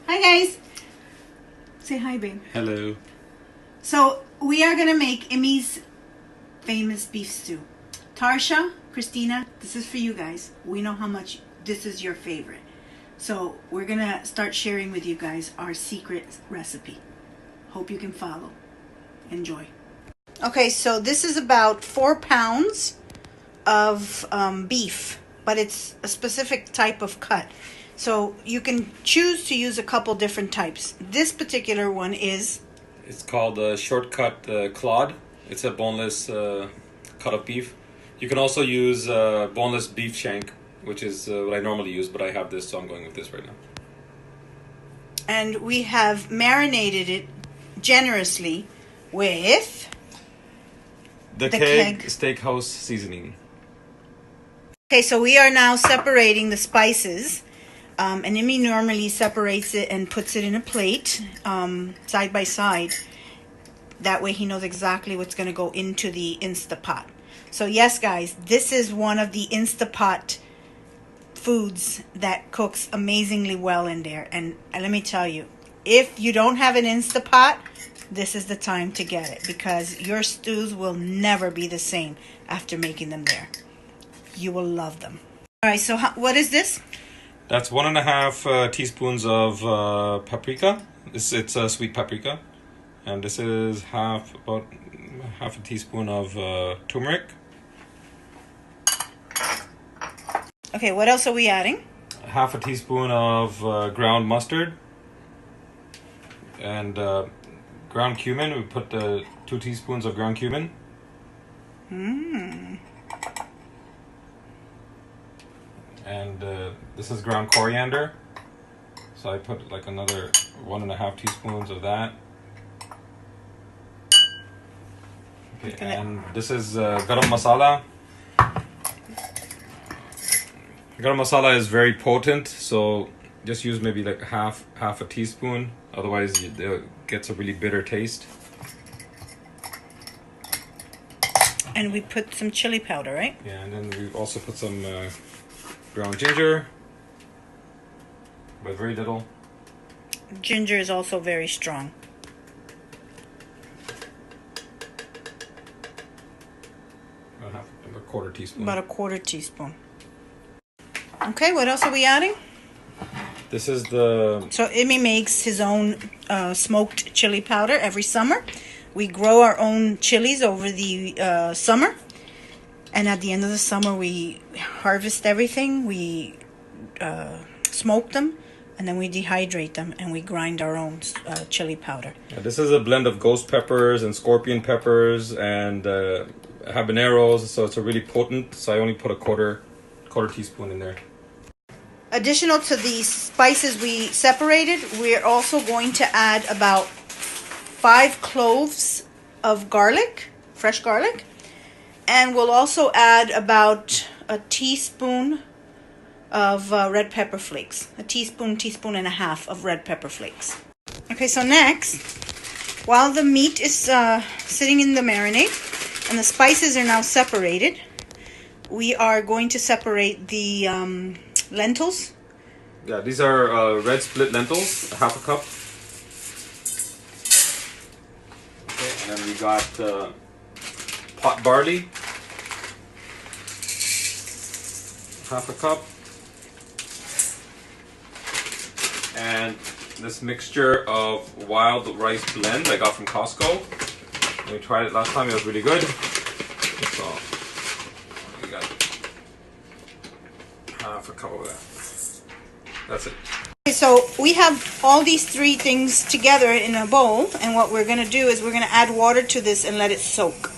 Hi guys. Say hi, babe. Hello. So we are gonna make Emmy's famous beef stew. Tarsha, Christina, this is for you guys. We know how much this is your favorite. So we're gonna start sharing with you guys our secret recipe. Hope you can follow. Enjoy. Okay, so this is about 4 pounds of beef, but it's a specific type of cut. So you can choose to use a couple different types. This particular one is... It's called Shortcut Claude. It's a boneless cut of beef. You can also use boneless beef shank, which is what I normally use, but I have this, so I'm going with this right now. And we have marinated it generously with... The Keg Steakhouse seasoning. Okay, so we are now separating the spices. And Emmy normally separates it and puts it in a plate side by side. That way he knows exactly what's going to go into the Instapot. So yes, guys, this is one of the Instapot foods that cooks amazingly well in there. And let me tell you, if you don't have an Instapot, this is the time to get it, because your stews will never be the same after making them there. You will love them. All right, so what is this? That's 1.5 teaspoons of paprika. It's a sweet paprika. And this is about half a teaspoon of turmeric. Okay, what else are we adding? Half a teaspoon of ground mustard. And ground cumin. We put 2 teaspoons of ground cumin. And this is ground coriander, so I put like another 1.5 teaspoons of that. Okay, and this is garam masala. Garam masala is very potent, so just use maybe like half a teaspoon. Otherwise, it gets a really bitter taste. And we put some chili powder, right? Yeah, and then we also put some ground ginger, but very little. Ginger is also very strong. About a quarter teaspoon. About a quarter teaspoon. Okay, what else are we adding? This is the... So Emmy makes his own smoked chili powder every summer. We grow our own chilies over the summer. And at the end of the summer, we harvest everything. We smoke them. And then we dehydrate them. And we grind our own chili powder. Yeah, this is a blend of ghost peppers and scorpion peppers and habaneros. So it's a really potent. So I only put a quarter teaspoon in there. Additional to the spices we separated, we're also going to add about 5 cloves of garlic, fresh garlic. And we'll also add about a teaspoon of red pepper flakes. A teaspoon and a half of red pepper flakes. Okay, so next, while the meat is sitting in the marinade and the spices are now separated, we are going to separate the lentils. Yeah, these are red split lentils, half a cup. Okay, and then we got pot barley, half a cup. And this mixture of wild rice blend I got from Costco. We tried it last time, it was really good. So we got half a cup of that. That's it. Okay, so we have all these 3 things together in a bowl, and what we're going to do is we're going to add water to this and let it soak.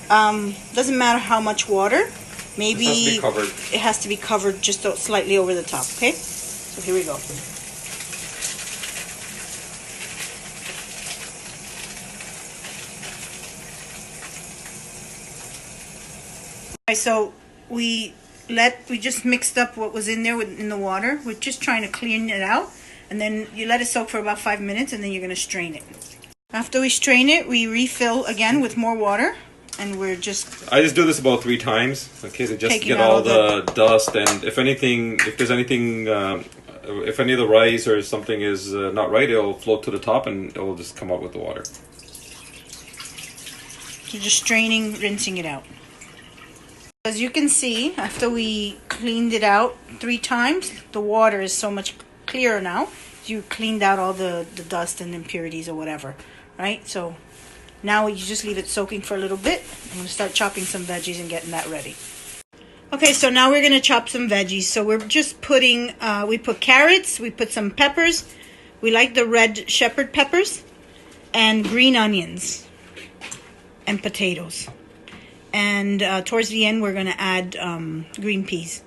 Doesn't matter how much water. Maybe it has to be covered just slightly over the top, okay? So here we go. Okay, so we just mixed up what was in there in the water. We're just trying to clean it out, and then you let it soak for about 5 minutes, and then you're going to strain it. After we strain it, we refill again with more water, and I just do this about 3 times in case it just get all the dust, and if there's anything if any of the rice or something is not right, it'll float to the top and it will just come out with the water. So just straining, rinsing it out. As you can see, after we cleaned it out 3 times, the water is so much clearer now. You cleaned out all the dust and impurities or whatever, right? So now you just leave it soaking for a little bit. I'm going to start chopping some veggies and getting that ready. Okay, so now we're going to chop some veggies. So we're just putting, we put carrots, we put some peppers. We like the red shepherd peppers and green onions and potatoes. And towards the end, we're going to add green peas.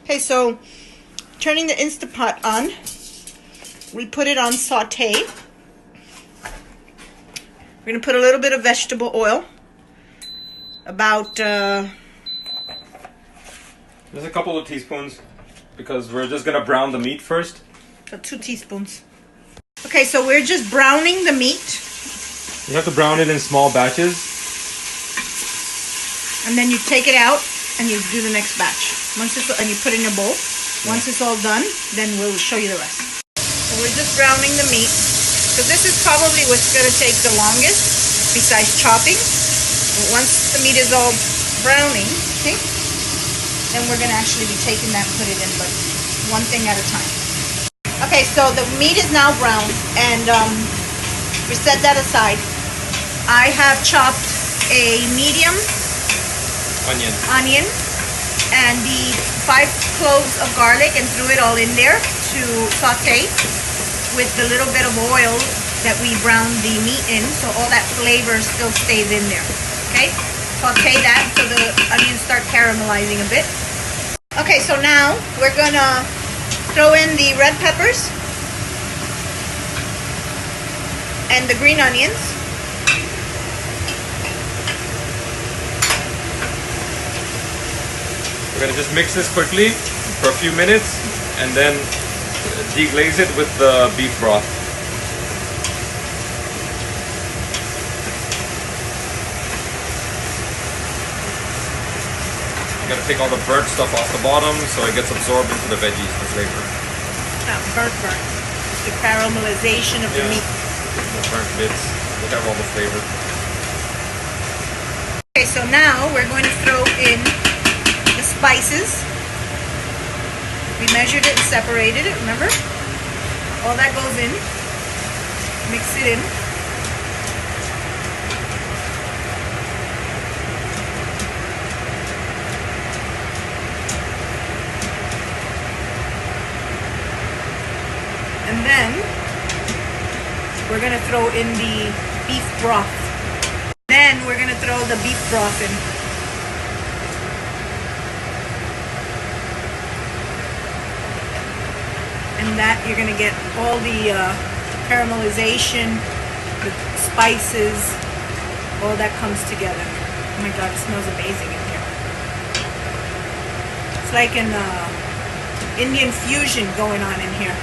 Okay, so turning the Instapot on, we put it on saute. We're going to put a little bit of vegetable oil, about There's a couple of teaspoons because we're just gonna brown the meat first. so 2 teaspoons. Okay, so we're just browning the meat, You have to brown it in small batches. and then you take it out and you do the next batch. Once it's, and you put it in a bowl. Once it's all done, then we'll show you the rest. So we're just browning the meat. So this is probably what's going to take the longest, besides chopping. But once the meat is all browning, okay, then we're going to actually be taking that and put it in, but one thing at a time. Okay, so the meat is now brown, and we set that aside. I have chopped a medium onion and the 5 cloves of garlic and threw it all in there to saute with the little bit of oil that we browned the meat in, so all that flavor still stays in there. Okay, saute that so the onions start caramelizing a bit. Okay, so now we're gonna throw in the red peppers and the green onions. We're gonna just mix this quickly for a few minutes and then deglaze it with the beef broth. You gotta take all the burnt stuff off the bottom so it gets absorbed into the veggies, the flavor. Not burnt. It's the caramelization of the meat. The burnt bits, look at all the flavor. Okay, so now we're going to throw in the spices. We measured it and separated it, remember? All that goes in. Mix it in. And then we're going to throw in the beef broth. Then we're going to throw the beef broth in. And that you're going to get all the caramelization, the spices, all that comes together. Oh my God, it smells amazing in here. It's like an Indian fusion going on in here.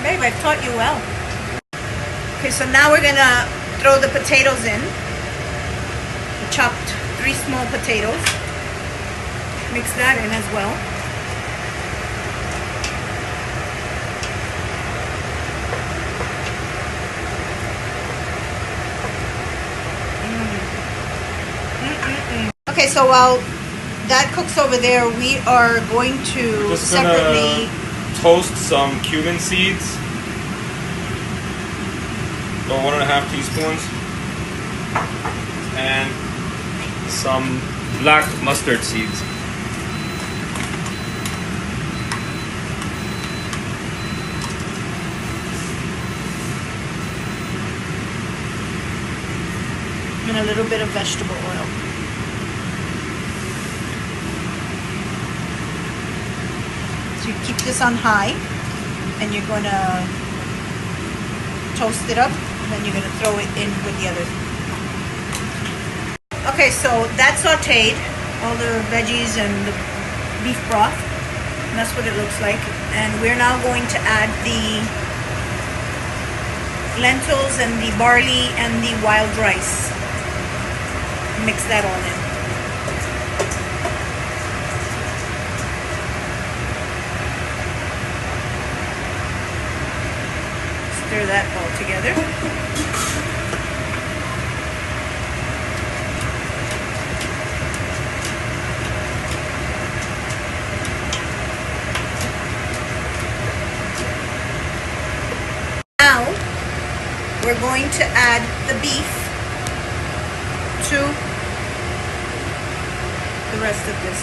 Babe, I've taught you well. Okay, so now we're going to throw the potatoes in. We chopped 3 small potatoes. Mix that in as well. Okay, so while that cooks over there, we are going to Just separately toast some cumin seeds. About 1.5 teaspoons. And some black mustard seeds. and a little bit of vegetable oil. So you keep this on high, and you're going to toast it up, and then you're going to throw it in with the other Okay, so that's sauteed, all the veggies and the beef broth. And that's what it looks like. And we're now going to add the lentils and the barley and the wild rice. Mix that all in. Stir that all together. Now we're going to add the beef to the rest of this.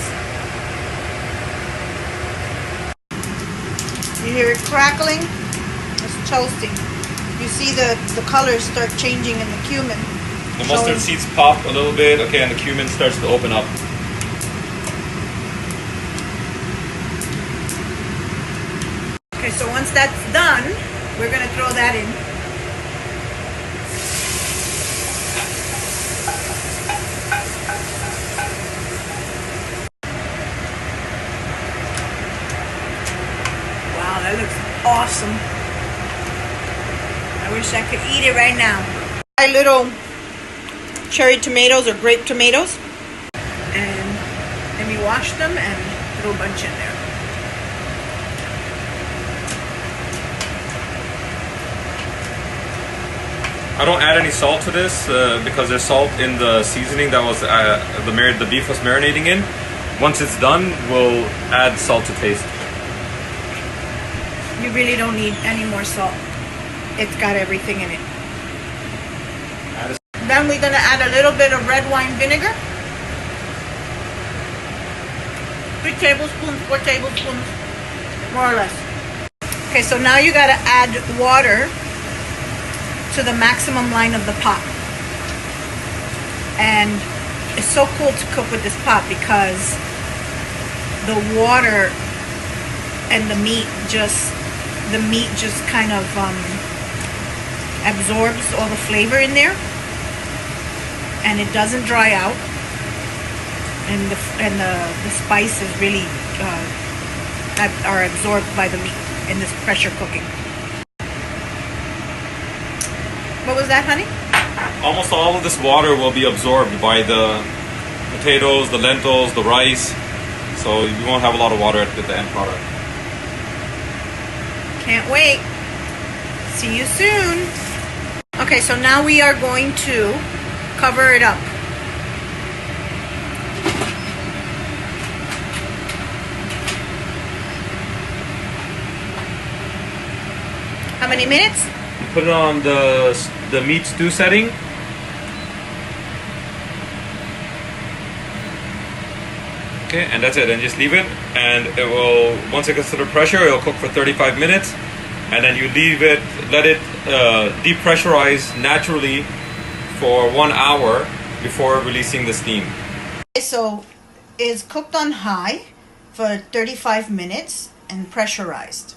You hear it crackling? It's toasting. You see the colors start changing in the cumin. The mustard seeds pop a little bit, okay, and the cumin starts to open up. Okay, so once that's done, we're gonna throw that in. Wow, that looks awesome. I wish I could eat it right now. My little cherry tomatoes or grape tomatoes. And let me wash them and throw a bunch in there. I don't add any salt to this because there's salt in the seasoning that was the beef was marinating in. Once it's done, we'll add salt to taste. You really don't need any more salt. It's got everything in it. Then we're going to add a little bit of red wine vinegar. 3 tablespoons, 4 tablespoons, more or less. Okay, so now you got to add water to the maximum line of the pot. And it's so cool to cook with this pot because the water and the meat just kind of absorbs all the flavor in there, and it doesn't dry out, and the spices really are absorbed by the meat in this pressure cooking. What was that, honey? Almost all of this water will be absorbed by the potatoes, the lentils, the rice, so you won't have a lot of water at the end product. Can't wait. See you soon. Okay, so now we are going to cover it up. How many minutes? Put it on the meat stew setting. Okay, and that's it. And just leave it, and it will, once it gets to the pressure, it'll cook for 35 minutes, and then you leave it, let it depressurize naturally for 1 hour before releasing the steam. Okay, so it's cooked on high for 35 minutes and pressurized.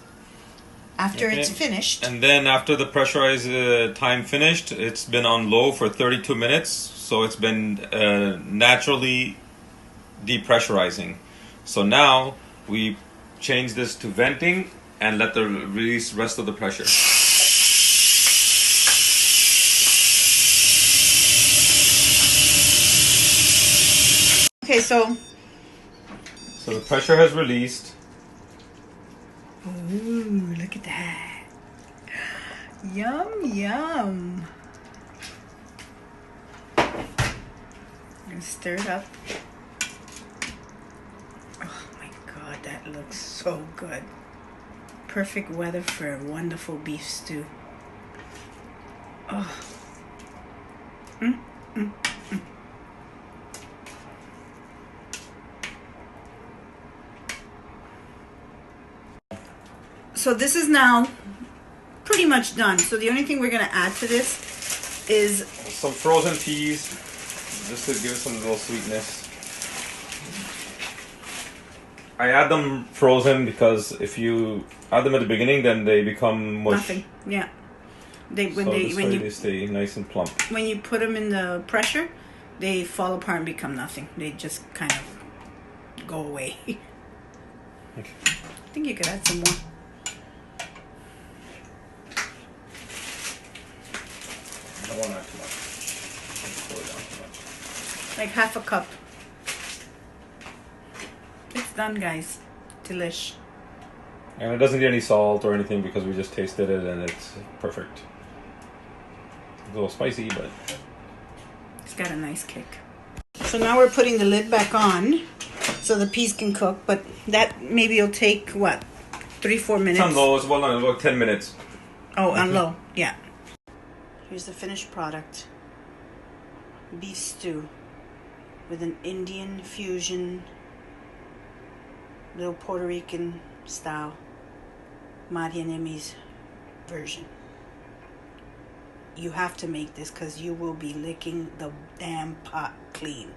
After it's finished. And then after the pressurized time finished, it's been on low for 32 minutes, so it's been naturally depressurizing. So now we change this to venting and let the release rest of the pressure. Okay, so the pressure has released. ooh, look at that. Yum, yum. I'm gonna stir it up. Oh my God, that looks so good. Perfect weather for a wonderful beef stew. Oh. So this is now pretty much done. So the only thing we're going to add to this is some frozen peas, just to give it some little sweetness. I add them frozen because if you add them at the beginning, then they become mush. nothing. Yeah. They They stay nice and plump. when you put them in the pressure, they fall apart and become nothing. They just kind of go away. Okay. I think you could add some more. I don't want to add too much. Don't pour it down too much. Like half a cup. It's done, guys. Delish. And it doesn't get any salt or anything because we just tasted it and it's perfect. A little spicy, but It's got a nice kick. So now we're putting the lid back on so the peas can cook, but that maybe will take, what, 3-4 minutes? It's on low. It's well on about 10 minutes. Oh, on low, yeah. Here's the finished product. Beef stew with an Indian fusion, little Puerto Rican style, Maria and Emmy's version. You have to make this because you will be licking the damn pot clean.